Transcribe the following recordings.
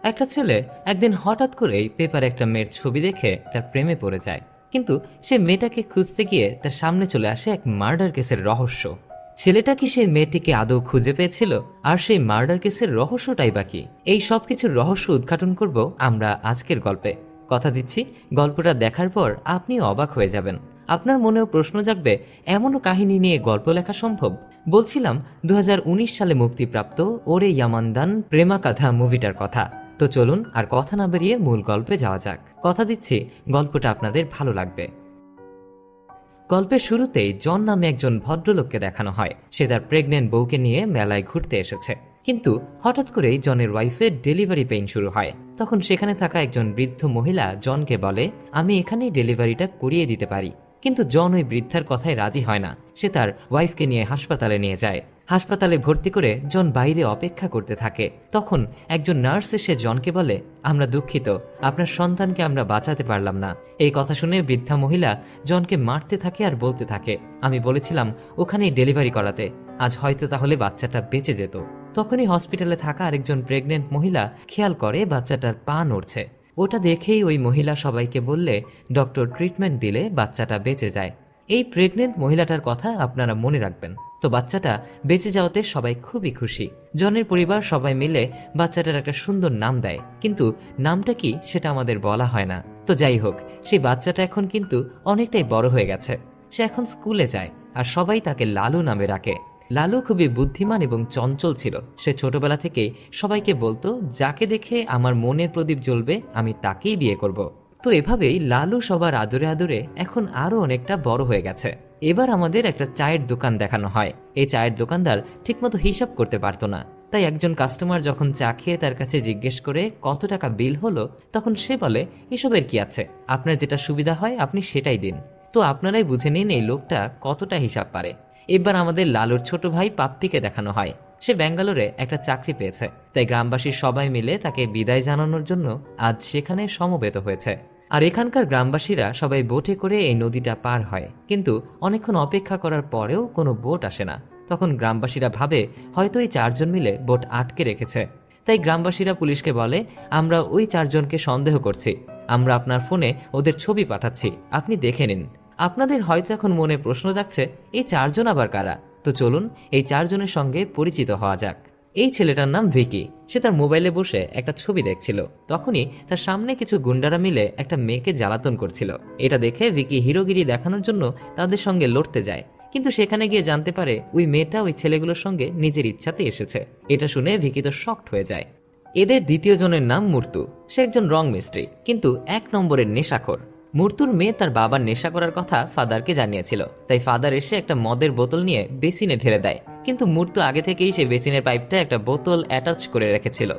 একটা ছেলে একদিন হঠাৎ করেই পেপারে একটা মেয়ের ছবি দেখে তার প্রেমে পড়ে যায়। কিন্তু সে মেয়েটাকে খুঁজতে গিয়ে তার সামনে চলে আসে এক মার্ডার কেসের রহস্য। ছেলেটা কি সেই মেয়েটিকে আদৌ খুঁজে পেয়েছিল? আর সেই মার্ডার কেসের রহস্যটাই বাকি। এই সব কিছুর রহস্য উদ্ঘাটন করব আমরা আজকের গল্পে। কথা দিচ্ছি, গল্পটা দেখার পর আপনি অবাক হয়ে যাবেন। আপনার মনেও প্রশ্ন জাগবে, এমনও কাহিনী নিয়ে গল্প লেখা সম্ভব? বলছিলাম 2019 সালে মুক্তিপ্রাপ্ত ওরে ইয়ামানদান প্রেমাকাথা মুভিটার কথা। তো চলুন আর কথা না বেরিয়ে মূল গল্পে যাওয়া যাক। কথা দিচ্ছি গল্পটা আপনাদের ভালো লাগবে। গল্পের শুরুতেই জন নামে একজন ভদ্রলোককে দেখানো হয়। সে তার প্রেগনেন্ট বউকে নিয়ে মেলায় ঘুরতে এসেছে। কিন্তু হঠাৎ করেই জনের ওয়াইফের ডেলিভারি পেইন শুরু হয়। তখন সেখানে থাকা একজন বৃদ্ধ মহিলা জনকে বলে, আমি এখানেই ডেলিভারিটা করিয়ে দিতে পারি। কিন্তু জন ওই বৃদ্ধার কথায় রাজি হয় না। সে তার ওয়াইফকে নিয়ে হাসপাতালে নিয়ে যায়। হাসপাতালে ভর্তি করে জন বাইরে অপেক্ষা করতে থাকে। তখন একজন নার্স এসে জনকে বলে, আমরা দুঃখিত, আপনার সন্তানকে আমরা বাঁচাতে পারলাম না। এই কথা শুনে বৃদ্ধা মহিলা জনকে মারতে থাকে আর বলতে থাকে, আমি বলেছিলাম ওখানেই ডেলিভারি করাতে, আজ হয়তো তাহলে বাচ্চাটা বেঁচে যেত। তখনই হসপিটালে থাকা আরেকজন প্রেগনেন্ট মহিলা খেয়াল করে বাচ্চাটার পা নড়ছে। ওটা দেখেই ওই মহিলা সবাইকে বললে ডক্টর ট্রিটমেন্ট দিলে বাচ্চাটা বেঁচে যায়। এই প্রেগনেন্ট মহিলাটার কথা আপনারা মনে রাখবেন। তো বাচ্চাটা বেঁচে যাওয়াতে সবাই খুবই খুশি। জনের পরিবার সবাই মিলে বাচ্চাটার একটা সুন্দর নাম দেয়, কিন্তু নামটা কি সেটা আমাদের বলা হয় না। তো যাই হোক, সেই বাচ্চাটা এখন কিন্তু অনেকটাই বড় হয়ে গেছে। সে এখন স্কুলে যায় আর সবাই তাকে লালু নামে ডাকে। লালু খুবই বুদ্ধিমান এবং চঞ্চল ছিল। সে ছোটবেলা থেকেই সবাইকে বলতো, যাকে দেখে আমার মনের প্রদীপ জ্বলবে আমি তাকেই বিয়ে করব। তো এভাবেই লালু সবার আদরে আদরে এখন আরো অনেকটা বড় হয়ে গেছে। এবার আমাদের একটা চায়ের দোকান দেখানো হয়। এই চায়ের দোকানদার ঠিকমতো হিসাব করতে পারতো না। তাই একজন কাস্টমার যখন চা খেয়ে তার কাছে জিজ্ঞেস করে কত টাকা বিল হলো, তখন সে বলে, এসবের কি আছে, আপনার যেটা সুবিধা হয় আপনি সেটাই দিন। তো আপনারাই বুঝে নিন এই লোকটা কতটা হিসাব পারে। এবার আমাদের লালুর ছোট ভাই পাপ্পিকে দেখানো হয়। সে ব্যাঙ্গালোরে একটা চাকরি পেয়েছে, তাই গ্রামবাসীর সবাই মিলে তাকে বিদায় জানানোর জন্য আজ সেখানে সমবেত হয়েছে। আর এখানকার গ্রামবাসীরা সবাই বোটে করে এই নদীটা পার হয়। কিন্তু অনেকক্ষণ অপেক্ষা করার পরেও কোনো বোট আসে না। তখন গ্রামবাসীরা ভাবে হয়তো এই চারজন মিলে বোট আটকে রেখেছে। তাই গ্রামবাসীরা পুলিশকে বলে, আমরা ওই চারজনকে সন্দেহ করছি, আমরা আপনার ফোনে ওদের ছবি পাঠাচ্ছি, আপনি দেখে নিন। আপনাদের হয়তো এখন মনে প্রশ্ন জাগছে, এই চারজন আবার কারা? তো চলুন এই চারজনের সঙ্গে পরিচিত হওয়া যাক। এই ছেলেটার নাম ভিকি। সে তার মোবাইলে বসে একটা ছবি দেখছিল। তখনই তার সামনে কিছু গুন্ডারা মিলে একটা মেয়েকে জ্বালাতন করছিল। এটা দেখে ভিকি হিরোগিরি দেখানোর জন্য তাদের সঙ্গে লড়তে যায়। কিন্তু সেখানে গিয়ে জানতে পারে ওই মেয়েটা ওই ছেলেগুলোর সঙ্গে নিজের ইচ্ছাতে এসেছে। এটা শুনে ভিকি তো শকড হয়ে যায়। এদের দ্বিতীয় জনের নাম মূর্তু। সে একজন রং মিস্ত্রি, কিন্তু 1 নম্বরের নেশাখোর। মূর্তুর মেয়ে তার বাবার নেশা করার কথা ফাদারকে জানিয়েছিল। তাই ফাদার এসে একটা মদের বোতল নিয়ে বেসিনে ঢেলে দেয়। কিন্তু মূর্তু আগে থেকেই সেই বেসিনের পাইপটা একটা বোতল অ্যাটাচ করে রেখেছিল।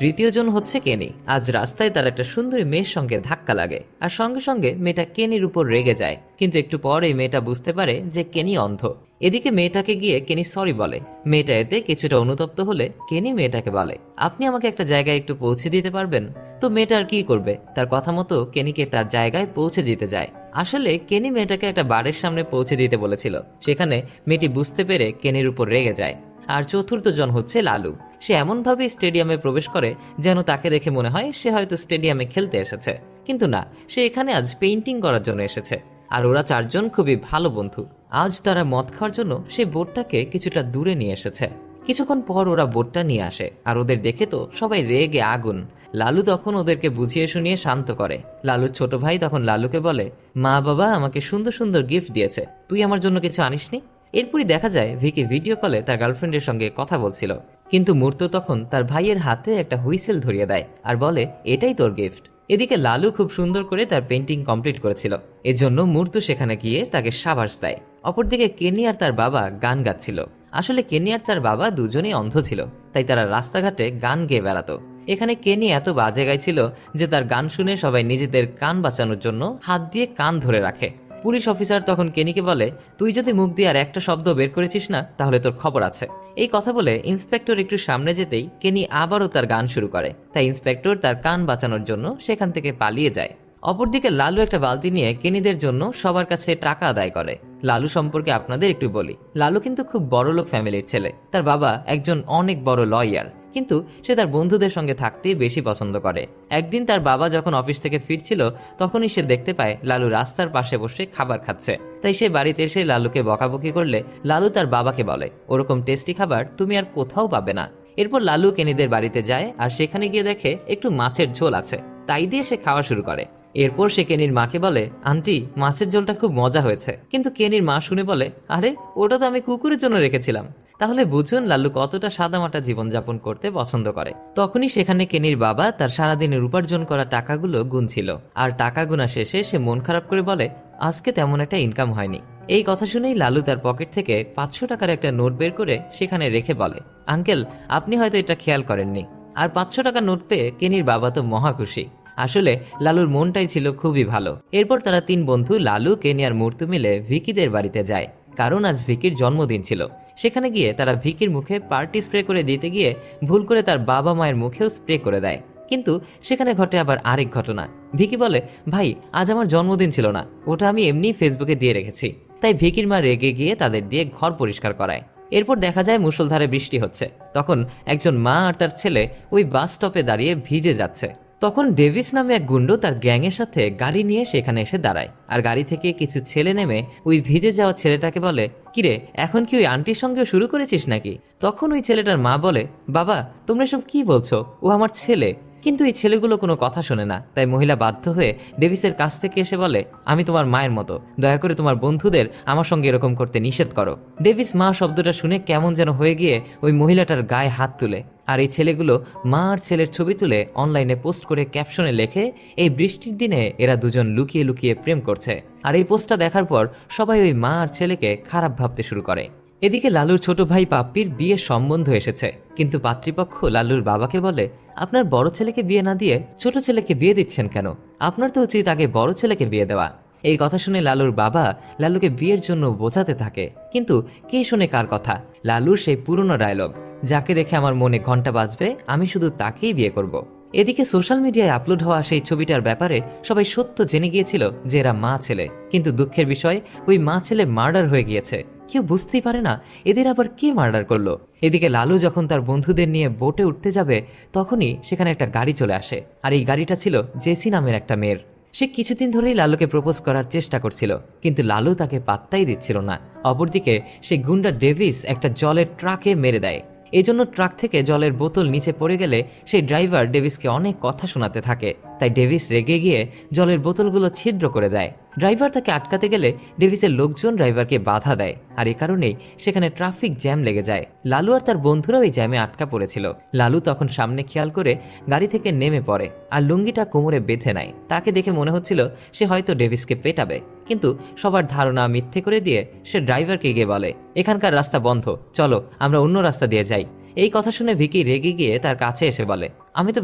তৃতীয় জন হচ্ছে কেনি। আজ রাস্তায় তার একটা সুন্দরী মেয়ের সঙ্গে ধাক্কা লাগে, আর সঙ্গে সঙ্গে মেয়েটা কেনির উপর রেগে যায়। কিন্তু একটু পর এই মেয়েটা বুঝতে পারে যে কেনি অন্ধ। এদিকে মেয়েটাকে গিয়ে কেনি সরি বলে। মেয়েটা এতে কিছুটা অনুতপ্ত হলে কেনি মেয়েটাকে বলে, আপনি আমাকে একটা জায়গায় একটু পৌঁছে দিতে পারবেন? তো মেয়েটা আর কি করবে, তার কথা মতো কেনিকে তার জায়গায় পৌঁছে দিতে যায়। আসলে কেনি মেয়েটাকে একটা বাড়ির সামনে পৌঁছে দিতে বলেছিল। সেখানে মেয়েটি বুঝতে পেরে কেনির উপর রেগে যায়। আর চতুর্থ জন হচ্ছে লালু। সে এমনভাবে স্টেডিয়ামে প্রবেশ করে যেন তাকে দেখে মনে হয় সে হয়তো স্টেডিয়ামে খেলতে এসেছে, কিন্তু না, সে এখানে আজ পেইন্টিং করার জন্য এসেছে। আর ওরা চারজন খুবই ভালো বন্ধু। আজ তারা মদ খাওয়ার জন্য সেই বোটটাকে কিছুটা দূরে নিয়ে এসেছে। কিছুক্ষণ পর ওরা বোটটা নিয়ে আসে, আর ওদের দেখে তো সবাই রেগে আগুন। লালু তখন ওদেরকে বুঝিয়ে শুনিয়ে শান্ত করে। লালুর ছোট ভাই তখন লালুকে বলে, মা বাবা আমাকে সুন্দর সুন্দর গিফট দিয়েছে, তুই আমার জন্য কিছু আনিসনি? এরপরই দেখা যায় ভিকি ভিডিও কলে তার গার্লফ্রেন্ডের সঙ্গে কথা বলছিল। কিন্তু মূর্ত তখন তার ভাইয়ের হাতে একটা হুইসেল ধরিয়ে দেয় আর বলে, এটাই তোর গিফট। এদিকে লালু খুব সুন্দর করে তার পেন্টিং কমপ্লিট করেছিল, এজন্য মূর্ত সেখানে গিয়ে তাকে সাবাস দেয়। অপরদিকে কেনি আর তার বাবা গান গাচ্ছিল। আসলে কেনি আর তার বাবা দুজনেই অন্ধ ছিল, তাই তারা রাস্তাঘাটে গান গেয়ে বেড়াতো। এখানে কেনি এত বাজে গাইছিল যে তার গান শুনে সবাই নিজেদের কান বাঁচানোর জন্য হাত দিয়ে কান ধরে রাখে। পুলিশ অফিসার তখন কেনিকে বলে, তুই যদি মুখ দিয়ে আর একটা শব্দ বের করেছিস না তাহলে তোর খবর আছে। এই কথা বলে ইন্সপেক্টর একটু সামনে যেতেই কেনি আবারও তার গান শুরু করে। তাই ইন্সপেক্টর তার কান বাঁচানোর জন্য সেখান থেকে পালিয়ে যায়। অপরদিকে লালু একটা বালতি নিয়ে কেনিদের জন্য সবার কাছে টাকা আদায় করে। লালু সম্পর্কে আপনাদের একটু বলি। লালু কিন্তু খুব বড়লোক ফ্যামিলির ছেলে। তার বাবা একজন অনেক বড় লয়ার, কিন্তু সে তার বন্ধুদের সঙ্গে থাকতেই বেশি পছন্দ করে। একদিন তার বাবা যখন অফিস থেকে ফিরছিল তখনই সে দেখতে পায় লালু রাস্তার পাশে বসে খাবার খাচ্ছে। তাই সে বাড়িতে এসে লালুকে বকাবকি করলে লালু তার বাবাকে বলে, ওরকম টেস্টি খাবার তুমি আর কোথাও পাবে না। এরপর লালু কেনিদের বাড়িতে যায় আর সেখানে গিয়ে দেখে একটু মাছের ঝোল আছে, তাই দিয়ে সে খাওয়া শুরু করে। এরপর সে কেনির মাকে বলে, আন্টি মাছের ঝোলটা খুব মজা হয়েছে। কিন্তু কেনির মা শুনে বলে, আরে ওটা তো আমি কুকুরের জন্য রেখেছিলাম। তাহলে বুঝুন লালু কতটা সাদামাটা জীবনযাপন করতে পছন্দ করে। তখনই সেখানে কেনির বাবা তার সারাদিনের উপার্জন করা টাকাগুলো গুনছিল, আর টাকা গোনা শেষে সে মন খারাপ করে বলে, আজকে তেমন একটা ইনকাম হয়নি। এই কথা শুনেই লালু তার পকেট থেকে 500 টাকার একটা নোট বের করে সেখানে রেখে বলে, আঙ্কেল আপনি হয়তো এটা খেয়াল করেননি। আর 500 টাকার নোট পেয়ে কেনির বাবা তো মহা খুশি। আসলে লালুর মনটাই ছিল খুবই ভালো। এরপর তারা 3 বন্ধু লালু, কেনি আর মূর্তি মিলে ভিকিদের বাড়িতে যায়, কারণ আজ ভিকির জন্মদিন ছিল। সেখানে গিয়ে তারা ভিকির মুখে পার্টি স্প্রে করে দিতে গিয়ে ভুল করে তার বাবা মায়ের মুখেও স্প্রে করে দেয়। কিন্তু সেখানে ঘটে আবার আরেক ঘটনা। ভিকি বলে, ভাই আজ আমার জন্মদিন ছিল না, ওটা আমি এমনি ফেসবুকে দিয়ে রেখেছি। তাই ভিকির মা রেগে গিয়ে তাদের দিয়ে ঘর পরিষ্কার করায়। এরপর দেখা যায় মুষলধারে বৃষ্টি হচ্ছে। তখন একজন মা আর তার ছেলে ওই বাস স্টপে দাঁড়িয়ে ভিজে যাচ্ছে। তখন ডেভিস নামে এক গুন্ডো তার গ্যাংয়ের সাথে গাড়ি নিয়ে সেখানে এসে দাঁড়ায়, আর গাড়ি থেকে কিছু ছেলে নেমে ওই ভিজে যাওয়া ছেলেটাকে বলে, কিরে এখন কি ওই আন্টির সঙ্গেও শুরু করেছিস নাকি? তখন ওই ছেলেটার মা বলে, বাবা তোমরা সব কি বলছো, ও আমার ছেলে। কিন্তু এই ছেলেগুলো কোনো কথা শোনে না। তাই মহিলা বাধ্য হয়ে ডেভিসের কাছ থেকে এসে বলে, আমি তোমার মায়ের মতো, দয়া করে তোমার বন্ধুদের আমার সঙ্গে এরকম করতে নিষেধ করো। ডেভিস মা শব্দটা শুনে কেমন যেন হয়ে গিয়ে ওই মহিলাটার গায়ে হাত তুলে। আর এই ছেলেগুলো মা আর ছেলের ছবি তুলে অনলাইনে পোস্ট করে ক্যাপশনে লেখে, এই বৃষ্টির দিনে এরা দুজন লুকিয়ে লুকিয়ে প্রেম করছে। আর এই পোস্টটা দেখার পর সবাই ওই মা আর ছেলেকে খারাপ ভাবতে শুরু করে। এদিকে লালুর ছোট ভাই পাপ্পির বিয়ের সম্বন্ধ এসেছে, কিন্তু পাত্রীপক্ষ লালুর বাবাকে বলে, আপনার বড় ছেলেকে বিয়ে না দিয়ে ছোট ছেলেকে বিয়ে দিচ্ছেন কেন? আপনার তো উচিত আগে বড় ছেলেকে বিয়ে দেওয়া। এই কথা শুনে লালুর বাবা লালুকে বিয়ের জন্য বোঝাতে থাকে, কিন্তু কে শুনে কার কথা? লালুর সেই পুরনো ডায়লগ, যাকে দেখে আমার মনে ঘন্টা বাজবে আমি শুধু তাকেই বিয়ে করব। এদিকে সোশ্যাল মিডিয়ায় আপলোড হওয়া সেই ছবিটার ব্যাপারে সবাই সত্য জেনে গিয়েছিল যে এরা মা ছেলে, কিন্তু দুঃখের বিষয় ওই মা ছেলে মার্ডার হয়ে গিয়েছে। কেউ বুঝতেই পারে না এদের আবার কে মার্ডার করলো। এদিকে লালু যখন তার বন্ধুদের নিয়ে বোটে উঠতে যাবে তখনই সেখানে একটা গাড়ি চলে আসে, আর এই গাড়িটা ছিল জেসি নামের একটা মেয়ের। সে কিছুদিন ধরেই লালুকে প্রপোজ করার চেষ্টা করছিল, কিন্তু লালু তাকে পাত্তাই দিচ্ছিল না। অপরদিকে সে গুন্ডা ডেভিস একটা জলের ট্রাকে মেরে দেয়। এজন্য ট্রাক থেকে জলের বোতল নিচে পড়ে গেলে সেই ড্রাইভার ডেভিসকে অনেক কথা শোনাতে থাকে। তাই ডেভিস রেগে গিয়ে জলের বোতলগুলো ছিদ্র করে দেয়। ড্রাইভার তাকে আটকাতে গেলে ডেভিসের লোকজন ড্রাইভারকে বাধা দেয়, আর এ কারণেই সেখানে ট্রাফিক জ্যাম লেগে যায়। লালু আর তার বন্ধুরাও এই জ্যামে আটকা পড়েছিল। লালু তখন সামনে খেয়াল করে গাড়ি থেকে নেমে পড়ে আর লুঙ্গিটা কোমরে বেঁধে নেয়। তাকে দেখে মনে হচ্ছিল সে হয়তো ডেভিসকে পেটাবে, কিন্তু সবার ধারণা মিথ্যে করে দিয়ে সে ড্রাইভারকে গিয়ে বলে, এখানকার রাস্তা বন্ধ, চলো আমরা অন্য রাস্তা দিয়ে যাই। এই কথা শুনে ভিকি রেগে গিয়ে তার কাছে এসে বলে, আমি তো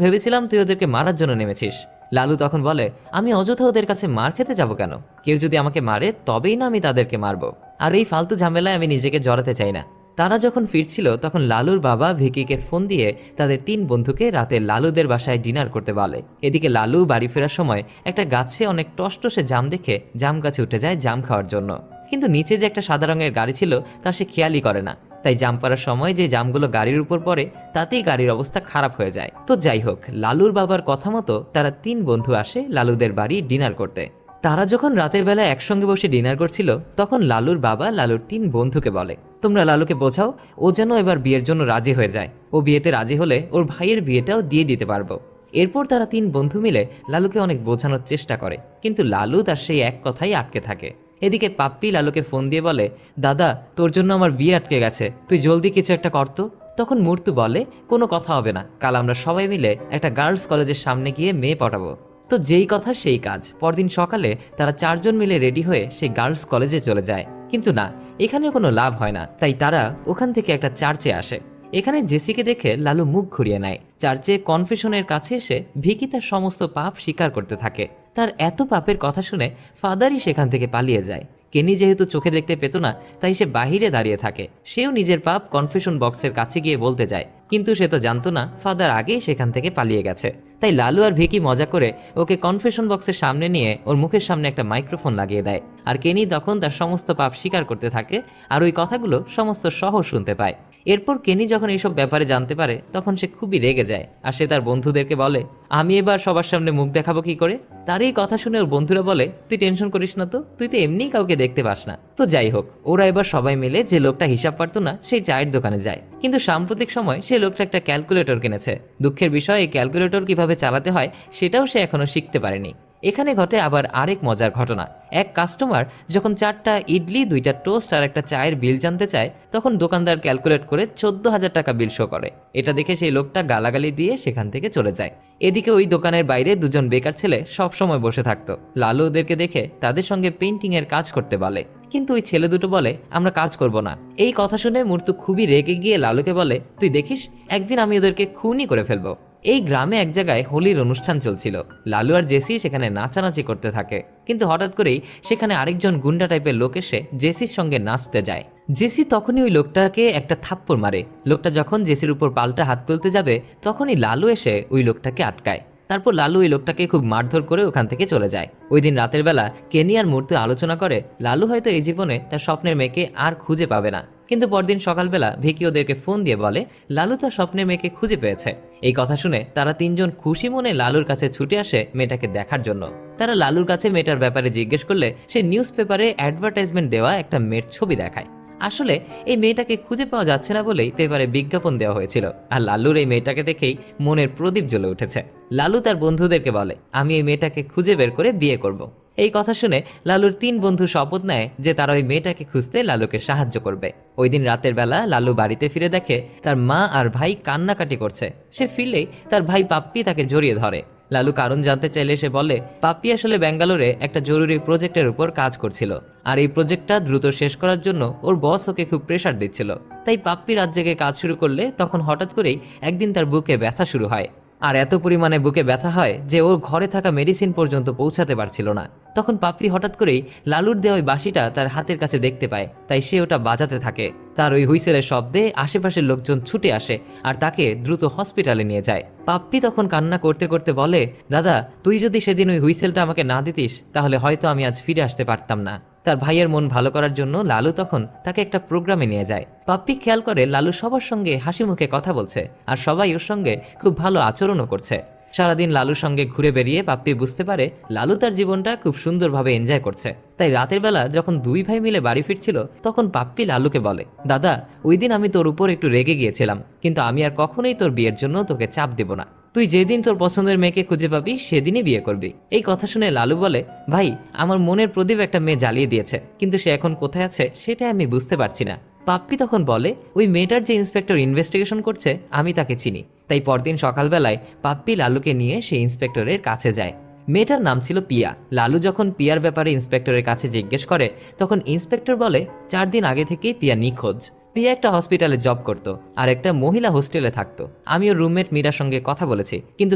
ভেবেছিলাম তুই ওদেরকে মারার জন্য নেমেছিস। লালু তখন বলে, আমি অযথা ওদের কাছে মার খেতে যাব কেন? কেউ যদি আমাকে মারে তবেই না আমি তাদেরকে মারবো, আর এই ফালতু ঝামেলায় আমি নিজেকে জড়াতে চাই না। তারা যখন ফিরছিল তখন লালুর বাবা ভিকিকে ফোন দিয়ে তাদের 3 বন্ধুকে রাতে লালুদের বাসায় ডিনার করতে বলে। এদিকে লালু বাড়ি ফেরার সময় একটা গাছে অনেক টসটসে জাম দেখে জাম গাছে উঠে যায় জাম খাওয়ার জন্য, কিন্তু নিচে যে একটা সাদা রঙের গাড়ি ছিল তা সে খেয়ালই করে না। তাই জাম পাড়ার সময় যে জামগুলো গাড়ির উপর পড়ে তাতেই গাড়ির অবস্থা খারাপ হয়ে যায়। তো যাই হোক, লালুর বাবার কথা মতো তারা 3 বন্ধু আসে লালুদের বাড়ি ডিনার করতে। তারা যখন রাতের বেলা একসঙ্গে বসে ডিনার করছিল তখন লালুর বাবা লালুর 3 বন্ধুকে বলে, তোমরা লালুকে বোঝাও ও যেন এবার বিয়ের জন্য রাজি হয়ে যায়। ও বিয়েতে রাজি হলে ওর ভাইয়ের বিয়েটাও দিয়ে দিতে পারবো। এরপর তারা 3 বন্ধু মিলে লালুকে অনেক বোঝানোর চেষ্টা করে, কিন্তু লালু তার সেই এক কথাই আটকে থাকে। এদিকে পাপ্পি লালুকে ফোন দিয়ে বলে, দাদা তোর জন্য আমার বিয়ে আটকে গেছে, তুই জলদি কিছু একটা করতো। তখন মূর্তি বলে, কোনো কথা হবে না, কাল আমরা সবাই মিলে একটা গার্লস কলেজের সামনে গিয়ে মেয়ে পটাবো। তো যেই কথা সেই কাজ। পরদিন সকালে তারা 4 জন মিলে রেডি হয়ে সেই গার্লস কলেজে চলে যায়, কিন্তু না, এখানে কোনো লাভ হয় না। তাই তারা ওখান থেকে একটা চার্চে আসে। এখানে জেসিকে দেখে লালু মুখ ঘুরিয়ে নেয়। চার্চে কনফেশনের কাছে এসে ভিকি তার সমস্ত পাপ স্বীকার করতে থাকে। তার এত পাপের কথা শুনে ফাদারই সেখান থেকে পালিয়ে যায়। কেনি যেহেতু চোখে দেখতে পেত না তাই সে বাহিরে দাঁড়িয়ে থাকে। সেও নিজের পাপ কনফেশন বক্সের কাছে গিয়ে বলতে যায়, কিন্তু সে তো জানতো না ফাদার আগেই সেখান থেকে পালিয়ে গেছে। তাই লালু আর ভিকি মজা করে ওকে কনফেশন বক্সের সামনে নিয়ে ওর মুখের সামনে একটা মাইক্রোফোন লাগিয়ে দেয়। আর কেনি তখন তার সমস্ত পাপ স্বীকার করতে থাকে, আর ওই কথাগুলো সমস্ত শহর শুনতে পায়। এরপর কেনি যখন এইসব ব্যাপারে জানতে পারে তখন সে খুবই রেগে যায় আর সে তার বন্ধুদেরকে বলে, আমি এবার সবার সামনে মুখ দেখাবো কি করে। তার এই কথা শুনে ওর বন্ধুরা বলে, তুই টেনশন করিস না, তো তুই তো এমনিই কাউকে দেখতে পাস না। তো যাই হোক, ওরা এবার সবাই মিলে যে লোকটা হিসাব পারতো না সেই চায়ের দোকানে যায়। কিন্তু সাম্প্রতিক সময় সেই লোকটা একটা ক্যালকুলেটর কিনেছে। দুঃখের বিষয়, এই ক্যালকুলেটর কিভাবে চালাতে হয় সেটাও সে এখনো শিখতে পারেনি। এখানে ঘটে আবার আরেক মজার ঘটনা। এক কাস্টমার যখন 4টা ইডলি, 2টা টোস্ট আর একটা চায়ের বিল জানতে চায়, তখন দোকানদার ক্যালকুলেট করে 14,000 টাকা বিল শো করে। এটা দেখে সেই লোকটা গালাগালি দিয়ে সেখান থেকে চলে যায়। এদিকে ওই দোকানের বাইরে দুজন বেকার ছেলে সব সময় বসে থাকতো। লালু ওদেরকে দেখে তাদের সঙ্গে পেইন্টিং এর কাজ করতে বলে, কিন্তু ওই ছেলে দুটো বলে, আমরা কাজ করব না। এই কথা শুনে মূর্তু খুবই রেগে গিয়ে লালুকে বলে, তুই দেখিস একদিন আমি ওদেরকে খুনই করে ফেলবো। এই গ্রামে এক জায়গায় হোলির অনুষ্ঠান চলছিল। লালু আর জেসি সেখানে নাচানাচি করতে থাকে, কিন্তু হঠাৎ করেই সেখানে আরেকজন গুন্ডা টাইপের লোক এসে জেসির সঙ্গে নাচতে যায়। জেসি তখনই ওই লোকটাকে একটা থাপ্পড় মারে। লোকটা যখন জেসির উপর পাল্টা হাত তুলতে যাবে তখনই লালু এসে ওই লোকটাকে আটকায়। তারপর লালু ওই লোকটাকে খুব মারধর করে ওখান থেকে চলে যায়। ওই দিন রাতের বেলা কেনি আর মূর্তি আলোচনা করে লালু হয়তো এই জীবনে তার স্বপ্নের মেয়েকে আর খুঁজে পাবে না। কিন্তু পরদিন সকালবেলা ভিকি ওদেরকে ফোন দিয়ে বলে লালু তার স্বপ্নের মেয়েকে খুঁজে পেয়েছে। এই কথা শুনে তারা তিনজন খুশি মনে লালুর কাছে ছুটে আসে মেয়েটাকে দেখার জন্য। তারা লালুর কাছে মেয়েটার ব্যাপারে জিজ্ঞেস করলে সে নিউজ পেপারে অ্যাডভার্টাইজমেন্ট দেওয়া একটা মেয়ের ছবি দেখায়। আসলে এই মেয়েটাকে খুঁজে পাওয়া যাচ্ছে না বলেই পেপারে বিজ্ঞাপন দেওয়া হয়েছিল। আর লালুর এই মেয়েটাকে দেখেই মনের প্রদীপ জ্বলে উঠেছে। লালু তার বন্ধুদেরকে বলে, আমি এই মেয়েটাকে খুঁজে বের করে বিয়ে করব। এই কথা শুনে লালুর 3 বন্ধু শপথ নেয় যে তারা ওই মেয়েটাকে খুঁজতে লালুকে সাহায্য করবে। ওই দিন রাতের বেলা লালু বাড়িতে ফিরে দেখে তার মা আর ভাই কান্নাকাটি করছে। সে ফিরলেই তার ভাই পাপ্পি তাকে জড়িয়ে ধরে। লালু কারণ জানতে চাইলে সে বলে, পাপ্পি আসলে ব্যাঙ্গালোরে একটা জরুরি প্রজেক্টের উপর কাজ করছিল, আর এই প্রজেক্টটা দ্রুত শেষ করার জন্য ওর বস ওকে খুব প্রেশার দিচ্ছিল। তাই পাপ্পি রাত জেগে কাজ শুরু করলে তখন হঠাৎ করেই একদিন তার বুকে ব্যথা শুরু হয়। আর এত পরিমাণে বুকে ব্যথা হয় যে ওর ঘরে থাকা মেডিসিন পর্যন্ত পৌঁছাতে পারছিল না। তখন পাপ্পি হঠাৎ করেই লালুর দেওয়া ওই বাঁশিটা তার হাতের কাছে দেখতে পায়, তাই সে ওটা বাজাতে থাকে। তার ওই হুইসেলের শব্দে আশেপাশের লোকজন ছুটে আসে আর তাকে দ্রুত হসপিটালে নিয়ে যায়। পাপ্পি তখন কান্না করতে করতে বলে, দাদা তুই যদি সেদিন ওই হুইসেলটা আমাকে না দিতিস তাহলে হয়তো আমি আজ ফিরে আসতে পারতাম না। তার ভাইয়ের মন ভালো করার জন্য লালু তখন তাকে একটা প্রোগ্রামে নিয়ে যায়। পাপ্পি খেয়াল করে লালু সবার সঙ্গে হাসি মুখে কথা বলছে আর সবাই ওর সঙ্গে খুব ভালো আচরণও করছে। সারাদিন লালুর সঙ্গে ঘুরে বেরিয়ে পাপ্পি বুঝতে পারে লালু তার জীবনটা খুব সুন্দরভাবে এনজয় করছে। তাই রাতের বেলা যখন 2 ভাই মিলে বাড়ি ফিরছিল তখন পাপ্পি লালুকে বলে, দাদা ওই দিন আমি তোর উপর একটু রেগে গিয়েছিলাম, কিন্তু আমি আর কখনোই তোর বিয়ের জন্য তোকে চাপ দেব না। তুই যেদিন তোর পছন্দের মেয়েকে খুঁজে পাবি সেদিনই বিয়ে করবি। এই কথা শুনে লালু বলে, ভাই আমার মনের প্রদীপ একটা মেয়ে জ্বালিয়ে দিয়েছে, কিন্তু সে এখন কোথায় আছে সেটা আমি বুঝতে পারছি না। পাপ্পি তখন বলে, ওই মেয়েটার যে ইন্সপেক্টর ইনভেস্টিগেশন করছে আমি তাকে চিনি। তাই পরদিন সকালবেলায় পাপ্পি লালুকে নিয়ে সেই ইন্সপেক্টরের কাছে যায়। মেয়েটার নাম ছিল পিয়া। লালু যখন পিয়ার ব্যাপারে ইন্সপেক্টরের কাছে জিজ্ঞেস করে তখন ইন্সপেক্টর বলে 4 দিন আগে থেকেই পিয়া নিখোঁজ। পিয়া একটা হসপিটালে জব করত আর একটা মহিলা হোস্টেলে থাকতো। আমি ওর রুমমেট মীরার সঙ্গে কথা বলেছি, কিন্তু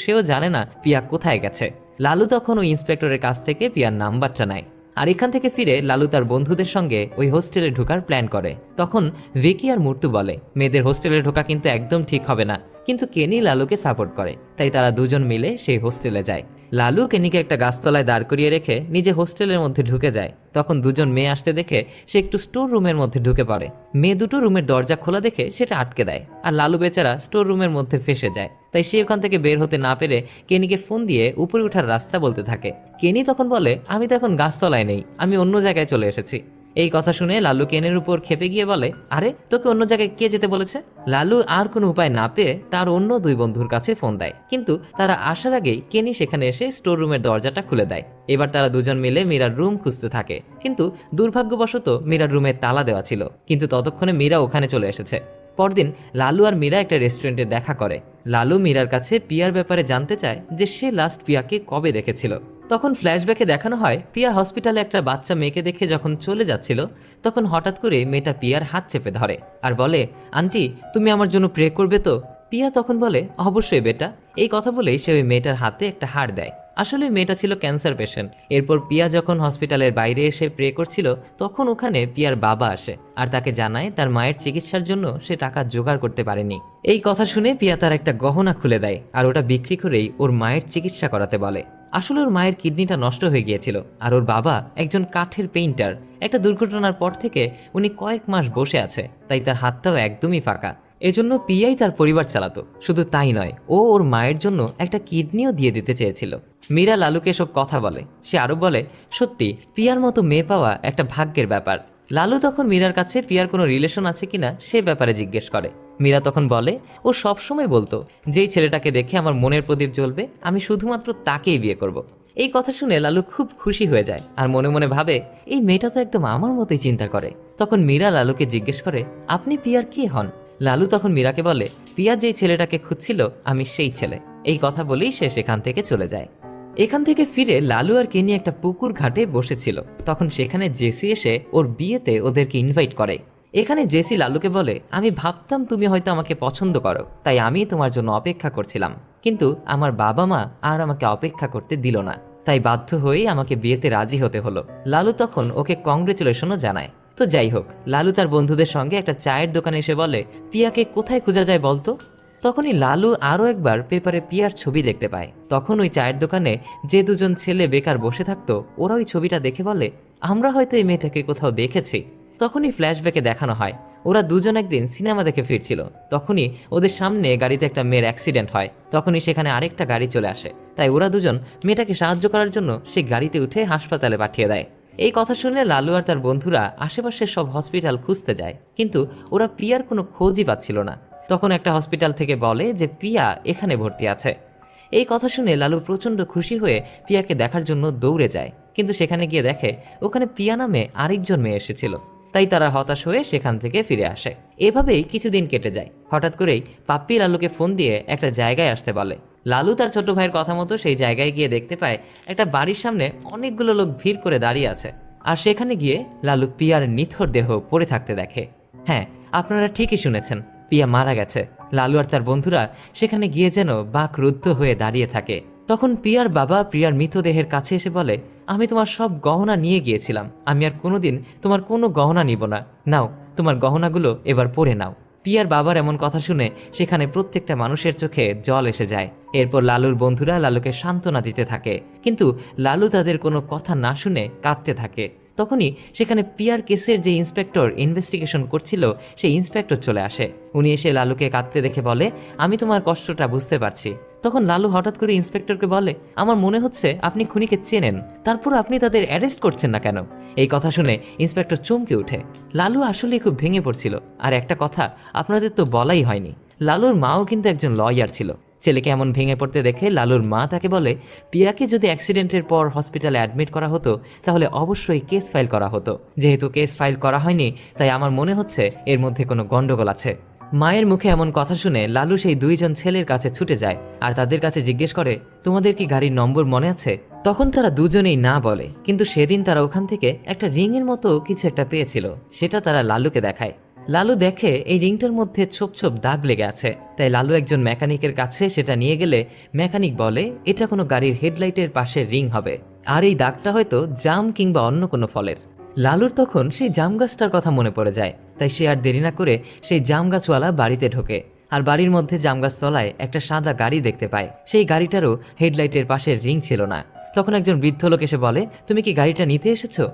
সেও জানে না পিয়া কোথায় গেছে। লালু তখন ওই ইন্সপেক্টরের কাছ থেকে পিয়ার নাম্বারটা নেয় আর এখান থেকে ফিরে লালু তার বন্ধুদের সঙ্গে ওই হোস্টেলে ঢোকার প্ল্যান করে। তখন ভিকি আর মূর্তু বলে, মেয়েদের হোস্টেলে ঢোকা কিন্তু একদম ঠিক হবে না, কিন্তু কেনি লালুকে সাপোর্ট করে। তাই তারা দুজন মিলে সেই হোস্টেলে যায়। লালু কেনিকে একটা গাছতলায় দাঁড় করিয়ে রেখে নিজে হোস্টেলের মধ্যে ঢুকে যায়। তখন দুজন মেয়ে আসতে দেখে সে একটু স্টোর রুমের মধ্যে ঢুকে পড়ে। মেয়ে দুটো রুমের দরজা খোলা দেখে সেটা আটকে দেয় আর লালু বেচারা স্টোর রুমের মধ্যে ফেসে যায়। তাই সে ওখান থেকে বের হতে না পেরে কেনিকে ফোন দিয়ে উপরে ওঠার রাস্তা বলতে থাকে। কেনি তখন বলে, আমি তো এখন গাছতলায় নেই, আমি অন্য জায়গায় চলে এসেছি। এই কথা শুনে লালু কেনের উপর খেপে গিয়ে বলে, আরে তোকে অন্য জায়গায় কে যেতে বলেছে? লালু আর কোনো উপায় না পেয়ে তার অন্য 2 বন্ধুর কাছে ফোন দেয়, কিন্তু তারা আসার আগেই কেনি সেখানে এসে স্টোর রুমের দরজাটা খুলে দেয়। এবার তারা দুজন মিলে মীরার রুম খুঁজতে থাকে, কিন্তু দুর্ভাগ্যবশত মীরার রুমে তালা দেওয়া ছিল। কিন্তু ততক্ষণে মীরা ওখানে চলে এসেছে। পরদিন লালু আর মীরা একটা রেস্টুরেন্টে দেখা করে। লালু মীরার কাছে পিয়ার ব্যাপারে জানতে চায় যে সে লাস্ট পিয়াকে কবে দেখেছিল। তখন ফ্ল্যাশব্যাকে দেখানো হয় পিয়া হসপিটালে একটা বাচ্চা মেয়েকে দেখে যখন চলে যাচ্ছিল তখন হঠাৎ করে মেয়েটা পিয়ার হাত চেপে ধরে আর বলে, আন্টি তুমি আমার জন্য প্রে করবে তো? পিয়া তখন বলে, অবশ্যই বেটা। এই কথা বলেই সে ওই মেয়েটার হাতে একটা হাড় দেয়। আসলে মেয়েটা ছিল ক্যান্সার পেশেন্ট। এরপর পিয়া যখন হসপিটালের বাইরে এসে প্রে করছিল তখন ওখানে পিয়ার বাবা আসে আর তাকে জানায় তার মায়ের চিকিৎসার জন্য সে টাকা জোগাড় করতে পারেনি। এই কথা শুনে পিয়া তার একটা গহনা খুলে দেয় আর ওটা বিক্রি করেই ওর মায়ের চিকিৎসা করাতে বলে। আসলে ওর মায়ের কিডনিটা নষ্ট হয়ে গিয়েছিল, আর ওর বাবা একজন কাঠের পেইন্টার। একটা দুর্ঘটনার পর থেকে উনি কয়েক মাস বসে আছে, তাই তার হাতটাও একদমই ফাঁকা। এজন্য পিয়াই তার পরিবার চালাতো। শুধু তাই নয়, ও ওর মায়ের জন্য একটা কিডনিও দিয়ে দিতে চেয়েছিল। মীরা লালুকে সব কথা বলে। সে আরো বলে, সত্যি পিয়ার মতো মেয়ে পাওয়া একটা ভাগ্যের ব্যাপার। লালু তখন মীরার কাছে পিয়ার কোনো রিলেশন আছে কিনা সে ব্যাপারে জিজ্ঞেস করে। মীরা তখন বলে, ও সবসময় বলতো, যেই ছেলেটাকে দেখে আমার মনের প্রদীপ জ্বলবে আমি শুধুমাত্র তাকেই বিয়ে করব। এই কথা শুনে লালু খুব খুশি হয়ে যায়, আর মনে মনে ভাবে, এই মেয়েটা তো একদম আমার মতোই চিন্তা করে। তখন মীরা লালুকে জিজ্ঞেস করে, আপনি পিয়ার কে হন? লালু তখন মীরাকে বলে, পিয়া যেই ছেলেটাকে খুঁজছিল আমি সেই ছেলে। এই কথা বলেই সে সেখান থেকে চলে যায়। এখান থেকে ফিরে লালু আর কেনি একটা পুকুর ঘাটে বসেছিল। তখন সেখানে জেসি এসে ওর বিয়েতে ওদেরকে ইনভাইট করে। এখানে জেসি লালুকে বলে, আমি ভাবতাম তুমি হয়তো আমাকে পছন্দ করো, তাই আমি তোমার জন্য অপেক্ষা করছিলাম, কিন্তু আমার বাবা মা আর আমাকে অপেক্ষা করতে দিল না, তাই বাধ্য হয়েই আমাকে বিয়েতে রাজি হতে হলো। লালু তখন ওকে কংগ্রেচুলেশনও জানায়। তো যাই হোক, লালু তার বন্ধুদের সঙ্গে একটা চায়ের দোকানে এসে বলে, পিয়াকে কোথায় খোঁজা যায় বলতো? তখনই লালু আরও একবার পেপারে পিয়ার ছবি দেখতে পায়। তখন ওই চায়ের দোকানে যে দুজন ছেলে বেকার বসে থাকতো, ওরা ওই ছবিটা দেখে বলে, আমরা হয়তো এই মেয়েটাকে কোথাও দেখেছি। তখনই ফ্ল্যাশব্যাকে দেখানো হয় ওরা দুজন একদিন সিনেমা দেখে ফিরছিল। তখনই ওদের সামনে গাড়িতে একটা মেয়ের অ্যাক্সিডেন্ট হয়। তখনই সেখানে আরেকটা গাড়ি চলে আসে, তাই ওরা দুজন মেয়েটাকে সাহায্য করার জন্য সেই গাড়িতে উঠে হাসপাতালে পাঠিয়ে দেয়। এই কথা শুনে লালু আর তার বন্ধুরা আশেপাশের সব হসপিটাল খুঁজতে যায়, কিন্তু ওরা প্রিয়ার কোনো খোঁজই পাচ্ছিল না। তখন একটা হসপিটাল থেকে বলে যে প্রিয়া এখানে ভর্তি আছে। এই কথা শুনে লালু প্রচণ্ড খুশি হয়ে প্রিয়াকে দেখার জন্য দৌড়ে যায়, কিন্তু সেখানে গিয়ে দেখে ওখানে প্রিয়া নামে আরেকজন মেয়ে এসেছিল। তাই তারা হতাশ হয়ে সেখান থেকে ফিরে আসে। এভাবেই কিছুদিন কেটে যায়। হঠাৎ করেই পাপ্পি লালুকে ফোন দিয়ে একটা জায়গায় আসতে বলে। লালু তার ছোট ভাইয়ের কথা মতো সেই জায়গায় গিয়ে দেখতে পায় একটা বাড়ির সামনে অনেকগুলো লোক ভিড় করে দাঁড়িয়ে আছে। আর সেখানে গিয়ে লালু পিয়ার নিথর দেহ পড়ে থাকতে দেখে। হ্যাঁ, আপনারা ঠিকই শুনেছেন, পিয়া মারা গেছে। লালু আর তার বন্ধুরা সেখানে গিয়ে যেন বাকরুদ্ধ হয়ে দাঁড়িয়ে থাকে। তখন পিয়ার বাবা প্রিয়ার মৃতদেহের কাছে এসে বলে, আমি তোমার সব গহনা নিয়ে গিয়েছিলাম, আমি আর কোনোদিন তোমার কোনো গহনা নিব না, নাও তোমার গহনাগুলো এবার পরে নাও। পিয়ার বাবার এমন কথা শুনে সেখানে প্রত্যেকটা মানুষের চোখে জল এসে যায়। এরপর লালুর বন্ধুরা লালুকে সান্ত্বনা দিতে থাকে, কিন্তু লালু তাদের কোনো কথা না শুনে কাঁদতে থাকে। তখনই সেখানে পিয়ার কেসের যে ইন্সপেক্টর ইনভেস্টিগেশন করছিল সেই ইন্সপেক্টর চলে আসে। উনি এসে লালুকে কাঁদতে দেখে বলে, আমি তোমার কষ্টটা বুঝতে পারছি। তখন লালু হঠাৎ করে ইন্সপেক্টরকে বলে, আমার মনে হচ্ছে আপনি খুনিকে চেনেন, তারপর আপনি তাদের অ্যারেস্ট করছেন না কেন? এই কথা শুনে ইন্সপেক্টর চমকে ওঠে। লালু আসলে খুব ভেঙে পড়ছিল। আর একটা কথা আপনাদের তো বলাই হয়নি, লালুর মাও কিন্তু একজন লয়ার ছিল। ছেলেকে এমন ভেঙে পড়তে দেখে লালুর মা তাকে বলে, পিয়াকে যদি অ্যাক্সিডেন্টের পর হসপিটালে অ্যাডমিট করা হতো তাহলে অবশ্যই কেস ফাইল করা হতো। যেহেতু কেস ফাইল করা হয়নি, তাই আমার মনে হচ্ছে এর মধ্যে কোনো গন্ডগোল আছে। মায়ের মুখে এমন কথা শুনে লালু সেই দুইজন ছেলের কাছে ছুটে যায় আর তাদের কাছে জিজ্ঞেস করে, তোমাদের কি গাড়ির নম্বর মনে আছে? তখন তারা দুজনেই না বলে, কিন্তু সেদিন তারা ওখান থেকে একটা রিংয়ের মতো কিছু একটা পেয়েছিল, সেটা তারা লালুকে দেখায়। লালু দেখে এই রিংটার মধ্যে ছোপ ছোপ দাগ লেগে আছে। তাই লালু একজন মেকানিকের কাছে সেটা নিয়ে গেলে মেকানিক বলে এটা কোনো গাড়ির হেডলাইটের পাশে রিং হবে, আর এই দাগটা হয়তো জাম কিংবা অন্য কোনো ফলের। লালুর তখন সেই জাম গাছটার কথা মনে পড়ে যায়, তাই সে আর দেরি না করে সেই জাম গাছওয়ালা বাড়িতে ঢোকে। আর বাড়ির মধ্যে জাম গাছ তলায় একটা সাদা গাড়ি দেখতে পায়। সেই গাড়িটারও হেডলাইটের পাশে রিং ছিল না। তখন একজন বৃদ্ধ লোক এসে বলে, তুমি কি গাড়িটা নিতে এসেছো?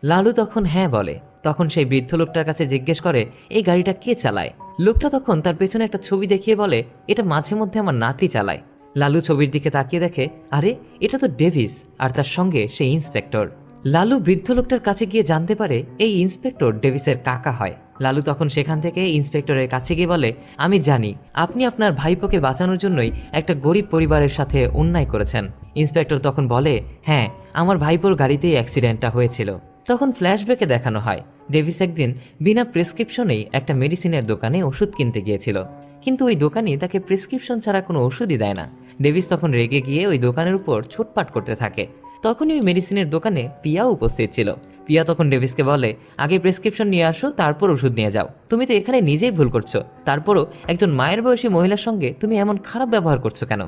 লালু তখন হ্যাঁ বলে। তখন সেই বৃদ্ধ লোকটার কাছে জিজ্ঞেস করে, এই গাড়িটা কে চালায়? লোকটা তখন তার পেছনে একটা ছবি দেখিয়ে বলে, এটা মাঝে মধ্যে আমার নাতি চালায়। লালু ছবির দিকে তাকিয়ে দেখে, আরে এটা তো ডেভিস, আর তার সঙ্গে সেই ইন্সপেক্টর। লালু বৃদ্ধ লোকটার কাছে গিয়ে জানতে পারে এই ইন্সপেক্টর ডেভিসের কাকা হয়। লালু তখন সেখান থেকে ইন্সপেক্টরের কাছে গিয়ে বলে, আমি জানি আপনি আপনার ভাইপোকে বাঁচানোর জন্যই একটা গরিব পরিবারের সাথে অন্যায় করেছেন। ইন্সপেক্টর তখন বলে, হ্যাঁ, আমার ভাইপোর গাড়িতেই অ্যাক্সিডেন্টটা হয়েছিল। তখন ফ্ল্যাশব্যাকে দেখানো হয় ডেভিস একদিন বিনা প্রেসক্রিপশনেই একটা মেডিসিনের দোকানে ওষুধ কিনতে গিয়েছিল, কিন্তু ওই দোকানি তাকে প্রেসক্রিপশন ছাড়া কোনো ওষুধই দেয় না। ডেভিস তখন রেগে গিয়ে ওই দোকানের উপর ছুটপাট করতে থাকে। তখনই ওই মেডিসিনের দোকানে পিয়াও উপস্থিত ছিল। পিয়া তখন ডেভিসকে বলে, আগে প্রেসক্রিপশন নিয়ে আসো, তারপর ওষুধ নিয়ে যাও। তুমি তো এখানে নিজেই ভুল করছো, তারপরও একজন মায়ের বয়সী মহিলার সঙ্গে তুমি এমন খারাপ ব্যবহার করছো কেন?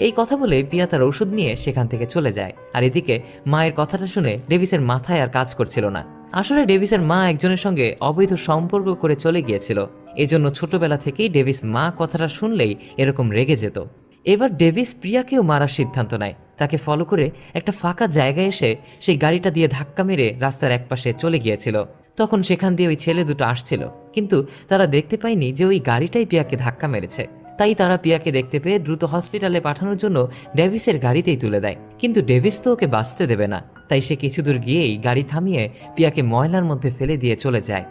এই কথা বলে পিয়া তার ওষুধ নিয়ে সেখান থেকে চলে যায়। আর এদিকে মায়ের কথাটা শুনে ডেভিসের মাথায় আর কাজ করছিল না। আসলে ডেভিসের মা একজনের সঙ্গে অবৈধ সম্পর্ক করে চলে গিয়েছিল, এজন্য ছোটবেলা থেকেই ডেভিস মা কথাটা শুনলেই এরকম রেগে যেত। এবার ডেভিস প্রিয়াকেও মারার সিদ্ধান্ত নেয়। তাকে ফলো করে একটা ফাঁকা জায়গায় এসে সেই গাড়িটা দিয়ে ধাক্কা মেরে রাস্তার একপাশে চলে গিয়েছিল। তখন সেখান দিয়ে ওই ছেলে দুটো আসছিল, কিন্তু তারা দেখতে পায়নি যে ওই গাড়িটাই পিয়াকে ধাক্কা মেরেছে। তাই তারা পিয়াকে দেখতে পেয়ে দ্রুত হসপিটালে পাঠানোর জন্য ডেভিসের গাড়িতেই তুলে দেয়। কিন্তু ডেভিস তো ওকে বাঁচতে দেবে না, তাই সে কিছু দূর গিয়েই গাড়ি থামিয়ে পিয়াকে ময়লার মধ্যে ফেলে দিয়ে চলে যায়।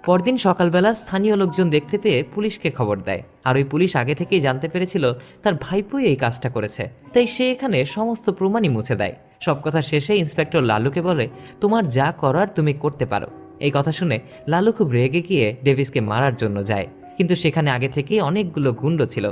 পরদিন সকালবেলা স্থানীয় লোকজন দেখতে পেয়ে পুলিশকে খবর দেয়, আর ওই পুলিশ আগে থেকেই জানতে পেরেছিল তার ভাইপোই এই কাজটা করেছে। তাই সে এখানে সমস্ত প্রমাণই মুছে দেয়। সব কথা শেষে ইন্সপেক্টর লালুকে বলে, তোমার যা করার তুমি করতে পারো। এই কথা শুনে লালু খুব রেগে গিয়ে ডেভিসকে মারার জন্য যায়, কিন্তু সেখানে আগে থেকেই অনেকগুলো গুন্ড ছিল।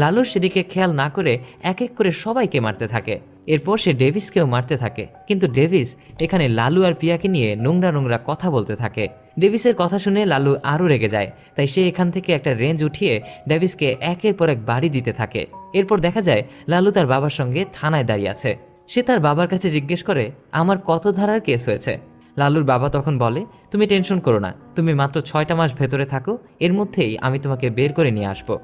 লালু সেদিকে খেয়াল না করে এক এক করে সবাইকে মারতে থাকে। এরপর সে ডেভিসকেও মারতে থাকে, কিন্তু ডেভিস এখানে লালু আর পিয়াকে নিয়ে নোংরা নোংরা কথা বলতে থাকে। ডেভিসের কথা শুনে লালু আরও রেগে যায়, তাই সে এখান থেকে একটা রেঞ্জ উঠিয়ে ডেভিসকে একের পর এক বাড়ি দিতে থাকে। এরপর দেখা যায় লালু তার বাবার সঙ্গে থানায় দাঁড়িয়ে আছে। সে তার বাবার কাছে জিজ্ঞেস করে, আমার কত ধারার কেস হয়েছে? লালুর বাবা তখন বলে, তুমি টেনশন করো না, তুমি মাত্র 6টা মাস ভেতরে থাকো, এর মধ্যেই আমি তোমাকে বের করে নিয়ে আসবো।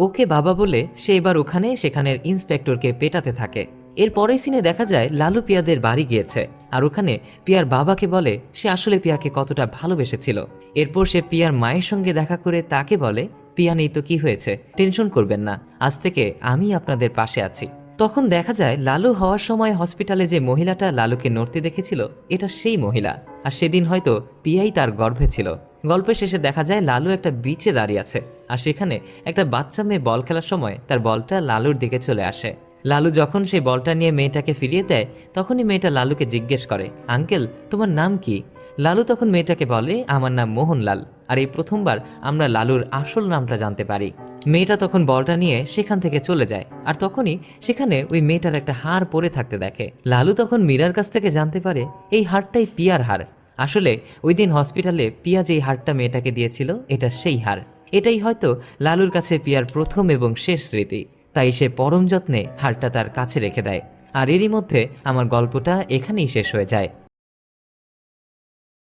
ওকে বাবা বলে সে এবার সেখানের ইন্সপেক্টরকে পেটাতে থাকে। এর পরের সিনে দেখা যায় লালু পিয়াদের বাড়ি গিয়েছে, আর ওখানে পিয়ার বাবাকে বলে সে আসলে পিয়াকে কতটা ভালোবেসেছিল। এরপর সে পিয়ার মায়ের সঙ্গে দেখা করে তাকে বলে, পিয়া নেই তো কি হয়েছে, টেনশন করবেন না, আজ থেকে আমি আপনাদের পাশে আছি। তখন দেখা যায় লালু হওয়ার সময় হসপিটালে যে মহিলাটা লালুকে নড়তে দেখেছিল এটা সেই মহিলা, আর সেদিন হয়তো পিয়াই তার গর্ভে ছিল। গল্পের শেষে দেখা যায় লালু একটা বিচে দাঁড়িয়ে আছে, আর সেখানে একটা বাচ্চা মেয়ে বল খেলার সময় তার বলটা লালুর দিকে চলে আসে। লালু যখন সেই বলটা নিয়ে মেয়েটাকে ফিরিয়ে দেয়, তখনই মেয়েটা লালুকে জিজ্ঞেস করে, আঙ্কেল তোমার নাম কি? লালু তখন মেয়েটাকে বলে, আমার নাম মোহনলাল। আর এই প্রথমবার আমরা লালুর আসল নামটা জানতে পারি। মেয়েটা তখন বলটা নিয়ে সেখান থেকে চলে যায়, আর তখনই সেখানে ওই মেয়েটার একটা হার পরে থাকতে দেখে। লালু তখন মীরার কাছ থেকে জানতে পারে এই হারটাই পিয়ার হার। আসলে ওই দিন হসপিটালে পিয়া যেই হারটা মেয়েটাকে দিয়েছিল এটা সেই হার। এটাই হয়তো লালুর কাছে পিয়ার প্রথম এবং শেষ স্মৃতি, তাই সে পরম যত্নে হারটা তার কাছে রেখে দেয়। আর এরই মধ্যে আমার গল্পটা এখানেই শেষ হয়ে যায়।